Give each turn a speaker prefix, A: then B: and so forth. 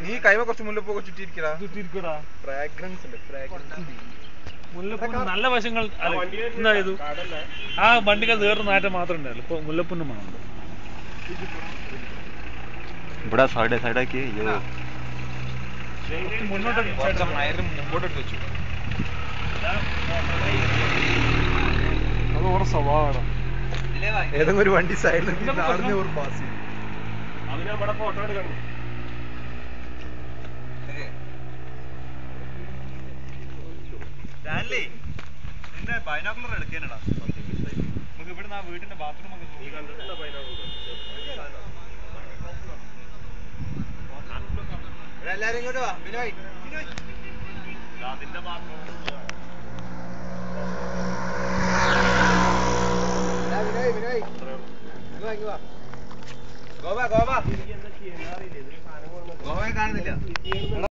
A: നീ കൈമ കുറച്ച് മുല്ലപ്പൂ ചുറ്റിയിരിക്കടാ ഫ്രാഗ്രൻസ് ഉണ്ട് ഫ്രാഗ്രൻസ്
B: മുല്ലപ്പൂ നല്ല വശങ്ങൾ എന്തായത് ആ വണ്ടികൾ വേറെ നാറ്റം മാത്രമേ ഉണ്ടായിരുന്നു ഇപ്പൊ മുല്ലപ്പൂന്റെ മണമുണ്ട്
C: ഇവിടെ സൈഡാക്കി
A: മുമ്പോട്ട് വെച്ചു
B: അത് ഓരോ സ്വഭാവമാണ്
A: ഏതെങ്കിലും ഒരു വണ്ടി സൈഡിൽ പാസ് ചെയ്യും
B: ഫോട്ടോ എടുക്കണം
C: നിന്റെ ബൈനോക്കുലർ എടുക്കാനടാ നമുക്ക് ഇവിടുന്ന് ആ വീടിന്റെ ബാത്റൂം ഒക്കെ
A: എല്ലാരും ഇങ്ങോട്ട് വാ ബിനോയ്
C: അതിന്റെ ബാത്റൂം
A: ബിനോയ് ഗോവ ഗോവ ഗോവ കാണുന്നില്ല